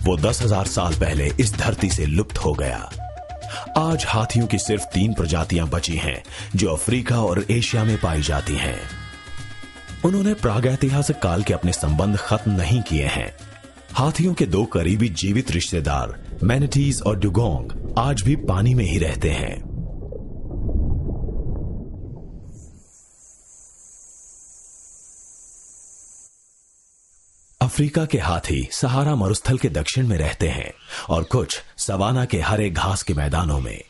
वो 10,000 साल पहले इस धरती से लुप्त हो गया। आज हाथियों की सिर्फ 3 प्रजातियां बची हैं जो अफ्रीका और एशिया में पाई जाती हैं। उन्होंने प्रागैतिहासिक काल के अपने संबंध खत्म नहीं किए हैं। हाथियों के 2 करीबी जीवित रिश्तेदार मैनेटीज और डुगोंग आज भी पानी में ही रहते हैं। अफ्रीका के हाथी सहारा मरुस्थल के दक्षिण में रहते हैं और कुछ सवाना के हरे घास के मैदानों में।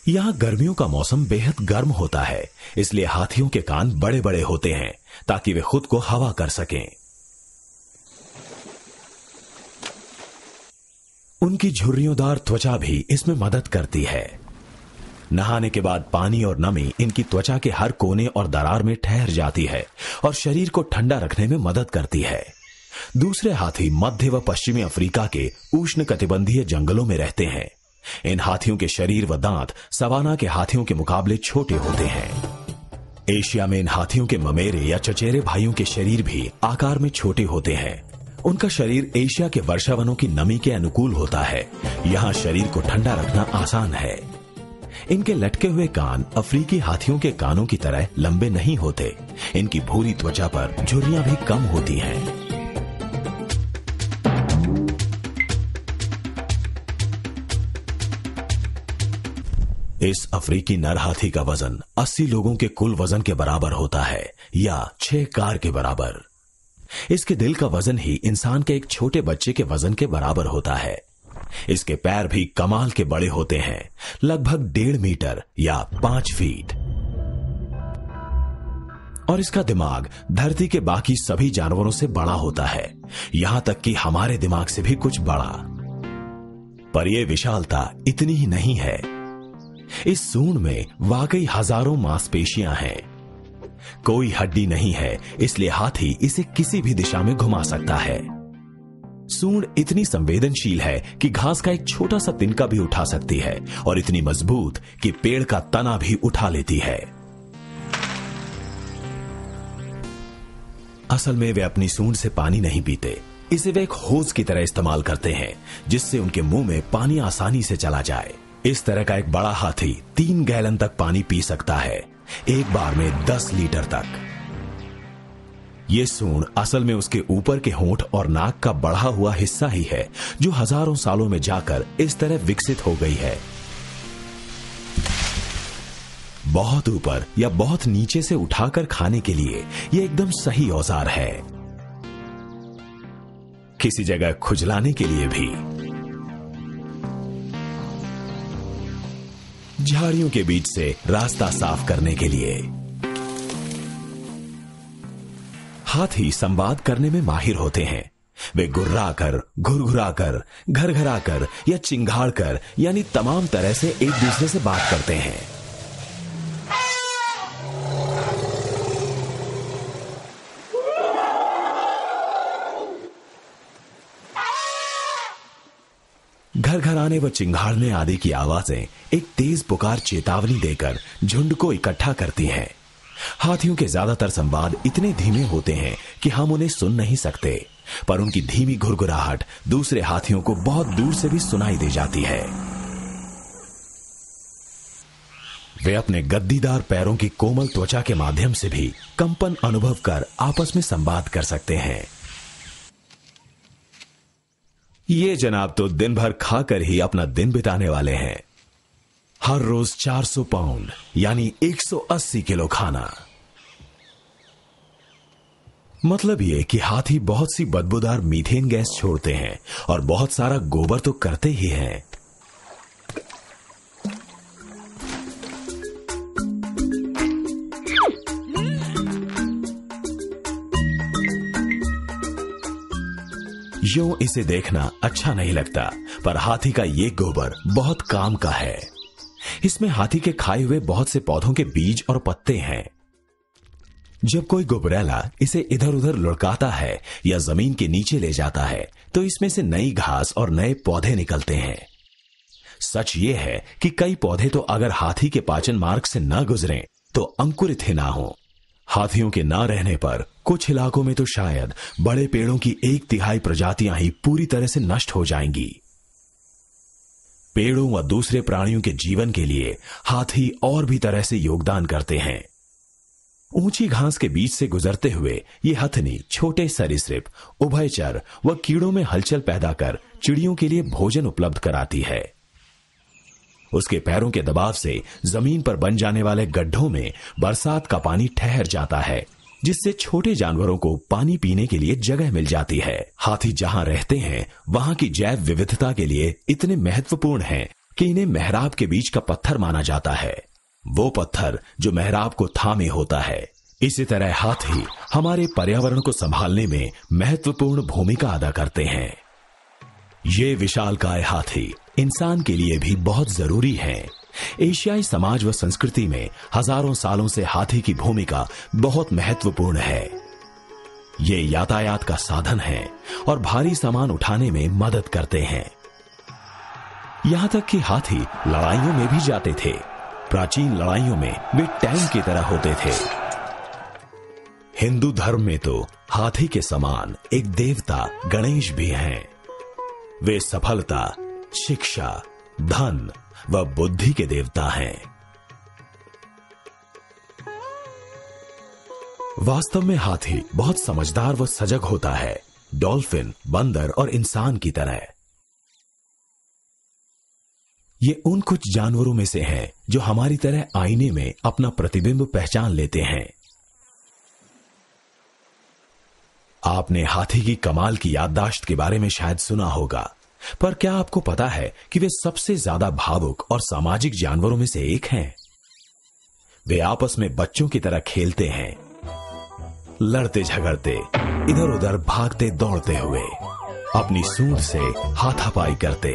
यहां गर्मियों का मौसम बेहद गर्म होता है, इसलिए हाथियों के कान बड़े बड़े होते हैं ताकि वे खुद को हवा कर सकें। उनकी झुर्रियोंदार त्वचा भी इसमें मदद करती है। नहाने के बाद पानी और नमी इनकी त्वचा के हर कोने और दरार में ठहर जाती है और शरीर को ठंडा रखने में मदद करती है। दूसरे हाथी मध्य व पश्चिमी अफ्रीका के उष्णकटिबंधीय जंगलों में रहते हैं। इन हाथियों के शरीर व दांत सवाना के हाथियों के मुकाबले छोटे होते हैं। एशिया में इन हाथियों के ममेरे या चचेरे भाइयों के शरीर भी आकार में छोटे होते हैं। उनका शरीर एशिया के वर्षावनों की नमी के अनुकूल होता है। यहाँ शरीर को ठंडा रखना आसान है। इनके लटके हुए कान अफ्रीकी हाथियों के कानों की तरह लंबे नहीं होते। इनकी भूरी त्वचा पर झुर्रियां भी कम होती हैं। इस अफ्रीकी नर हाथी का वजन 80 लोगों के कुल वजन के बराबर होता है या 6 कार के बराबर। इसके दिल का वजन ही इंसान के एक छोटे बच्चे के वजन के बराबर होता है। इसके पैर भी कमाल के बड़े होते हैं, लगभग 1.5 मीटर या 5 फीट। और इसका दिमाग धरती के बाकी सभी जानवरों से बड़ा होता है, यहां तक कि हमारे दिमाग से भी कुछ बड़ा। पर यह विशालता इतनी ही नहीं है। इस सूंड में वाकई हजारों मांसपेशियां हैं। कोई हड्डी नहीं है, इसलिए हाथी इसे किसी भी दिशा में घुमा सकता है। सूंड इतनी संवेदनशील है कि घास का एक छोटा सा तिनका भी उठा सकती है और इतनी मजबूत कि पेड़ का तना भी उठा लेती है। असल में वे अपनी सूंड से पानी नहीं पीते। इसे वे एक होज की तरह इस्तेमाल करते हैं, जिससे उनके मुंह में पानी आसानी से चला जाए। इस तरह का एक बड़ा हाथी 3 गैलन तक पानी पी सकता है, एक बार में 10 लीटर तक। ये सूंड असल में उसके ऊपर के होंठ और नाक का बढ़ा हुआ हिस्सा ही है, जो हजारों सालों में जाकर इस तरह विकसित हो गई है। बहुत ऊपर या बहुत नीचे से उठाकर खाने के लिए यह एकदम सही औजार है। किसी जगह खुजलाने के लिए भी। झाड़ियों के बीच से रास्ता साफ करने के लिए। हाथी संवाद करने में माहिर होते हैं। वे गुर्राकर, घुरघुराकर, घरघराकर या चिंघाड़कर यानी तमाम तरह से एक दूसरे से बात करते हैं। घरघराने व चिंघाड़ने आदि की आवाजें एक तेज पुकार चेतावनी देकर झुंड को इकट्ठा करती हैं। हाथियों के ज्यादातर संवाद इतने धीमे होते हैं कि हम उन्हें सुन नहीं सकते, पर उनकी धीमी घुरघुराहट दूसरे हाथियों को बहुत दूर से भी सुनाई दे जाती है। वे अपने गद्दीदार पैरों की कोमल त्वचा के माध्यम से भी कंपन अनुभव कर आपस में संवाद कर सकते हैं। ये जनाब तो दिन भर खाकर ही अपना दिन बिताने वाले हैं। हर रोज 400 पाउंड यानी 180 किलो खाना। मतलब ये कि हाथी बहुत सी बदबूदार मीथेन गैस छोड़ते हैं और बहुत सारा गोबर तो करते ही हैं। यूं इसे देखना अच्छा नहीं लगता, पर हाथी का ये गोबर बहुत काम का है। इसमें हाथी के खाए हुए बहुत से पौधों के बीज और पत्ते हैं। जब कोई गोबरैला इसे इधर उधर लुढ़काता है या जमीन के नीचे ले जाता है, तो इसमें से नई घास और नए पौधे निकलते हैं। सच ये है कि कई पौधे तो अगर हाथी के पाचन मार्ग से न गुजरें तो अंकुरित ही ना हो। हाथियों के ना रहने पर कुछ इलाकों में तो शायद बड़े पेड़ों की 1/3 प्रजातियां ही पूरी तरह से नष्ट हो जाएंगी। पेड़ों व दूसरे प्राणियों के जीवन के लिए हाथी और भी तरह से योगदान करते हैं। ऊंची घास के बीच से गुजरते हुए ये हथनी छोटे सरीसृप, उभयचर व कीड़ों में हलचल पैदा कर चिड़ियों के लिए भोजन उपलब्ध कराती है। उसके पैरों के दबाव से जमीन पर बन जाने वाले गड्ढों में बरसात का पानी ठहर जाता है, जिससे छोटे जानवरों को पानी पीने के लिए जगह मिल जाती है। हाथी जहां रहते हैं वहां की जैव विविधता के लिए इतने महत्वपूर्ण हैं कि इन्हें मेहराब के बीच का पत्थर माना जाता है, वो पत्थर जो मेहराब को थामे होता है। इसी तरह हाथी हमारे पर्यावरण को संभालने में महत्वपूर्ण भूमिका अदा करते हैं। ये विशालकाय हाथी इंसान के लिए भी बहुत जरूरी है। एशियाई समाज व संस्कृति में हजारों सालों से हाथी की भूमिका बहुत महत्वपूर्ण है। ये यातायात का साधन है और भारी सामान उठाने में मदद करते हैं। यहां तक कि हाथी लड़ाइयों में भी जाते थे। प्राचीन लड़ाइयों में वे टैंक की तरह होते थे। हिंदू धर्म में तो हाथी के समान एक देवता गणेश भी हैं। वे सफलता, शिक्षा, धन व बुद्धि के देवता हैं। वास्तव में हाथी बहुत समझदार व सजग होता है, डॉल्फिन, बंदर और इंसान की तरह। ये उन कुछ जानवरों में से हैं जो हमारी तरह आईने में अपना प्रतिबिंब पहचान लेते हैं। आपने हाथी की कमाल की याददाश्त के बारे में शायद सुना होगा, पर क्या आपको पता है कि वे सबसे ज्यादा भावुक और सामाजिक जानवरों में से एक हैं? वे आपस में बच्चों की तरह खेलते हैं, लड़ते झगड़ते, इधर उधर भागते दौड़ते हुए, अपनी सूंड से हाथापाई करते।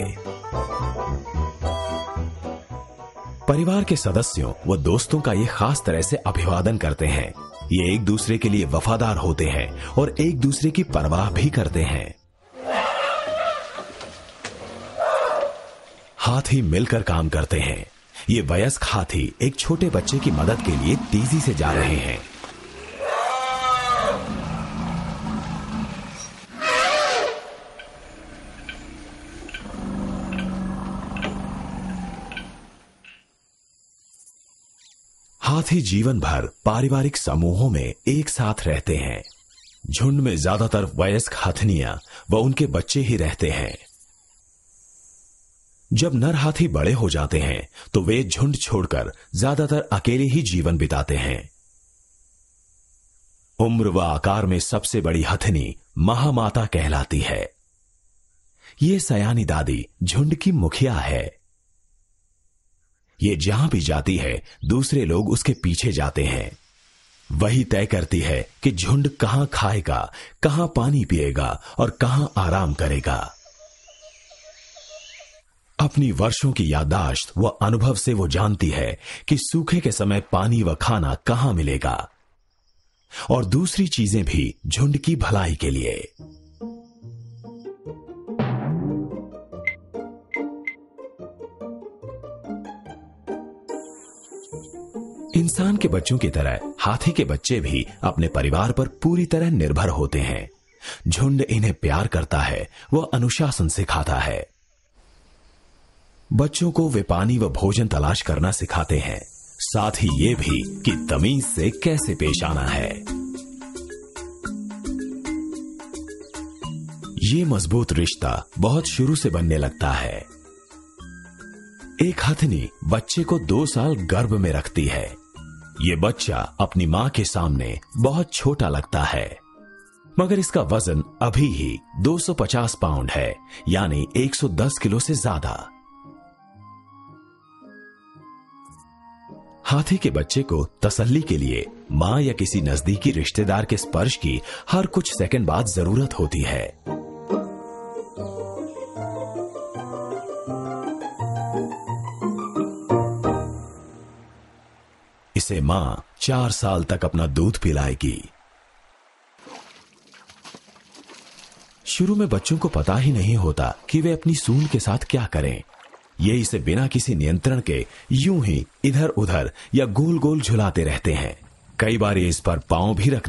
परिवार के सदस्यों व दोस्तों का ये खास तरह से अभिवादन करते हैं। ये एक दूसरे के लिए वफादार होते हैं और एक दूसरे की परवाह भी करते हैं। हाथी मिलकर काम करते हैं। ये वयस्क हाथी एक छोटे बच्चे की मदद के लिए तेजी से जा रहे हैं। हाथी जीवन भर पारिवारिक समूहों में एक साथ रहते हैं। झुंड में ज्यादातर वयस्क हथनियां व उनके बच्चे ही रहते हैं। जब नर हाथी बड़े हो जाते हैं तो वे झुंड छोड़कर ज्यादातर अकेले ही जीवन बिताते हैं। उम्र व आकार में सबसे बड़ी हथनी महामाता कहलाती है। ये सयानी दादी झुंड की मुखिया है। ये जहां भी जाती है दूसरे लोग उसके पीछे जाते हैं। वही तय करती है कि झुंड कहां खाएगा, कहां पानी पिएगा और कहां आराम करेगा। अपनी वर्षों की याददाश्त व अनुभव से वो जानती है कि सूखे के समय पानी व खाना कहां मिलेगा, और दूसरी चीजें भी झुंड की भलाई के लिए। इंसान के बच्चों की तरह हाथी के बच्चे भी अपने परिवार पर पूरी तरह निर्भर होते हैं। झुंड इन्हें प्यार करता है, वह अनुशासन सिखाता है। बच्चों को वे पानी व भोजन तलाश करना सिखाते हैं, साथ ही ये भी कि तमीज से कैसे पेश आना है। ये मजबूत रिश्ता बहुत शुरू से बनने लगता है। एक हथनी बच्चे को 2 साल गर्भ में रखती है। ये बच्चा अपनी मां के सामने बहुत छोटा लगता है, मगर इसका वजन अभी ही 250 पाउंड है, यानी 110 किलो से ज्यादा। हाथी के बच्चे को तसल्ली के लिए मां या किसी नजदीकी रिश्तेदार के स्पर्श की हर कुछ सेकंड बाद जरूरत होती है। इसे मां 4 साल तक अपना दूध पिलाएगी। शुरू में बच्चों को पता ही नहीं होता कि वे अपनी सूंड के साथ क्या करें। ये इसे बिना किसी नियंत्रण के यूं ही इधर उधर या गोल गोल झुलाते रहते हैं। कई बार ये इस पर पांव भी रख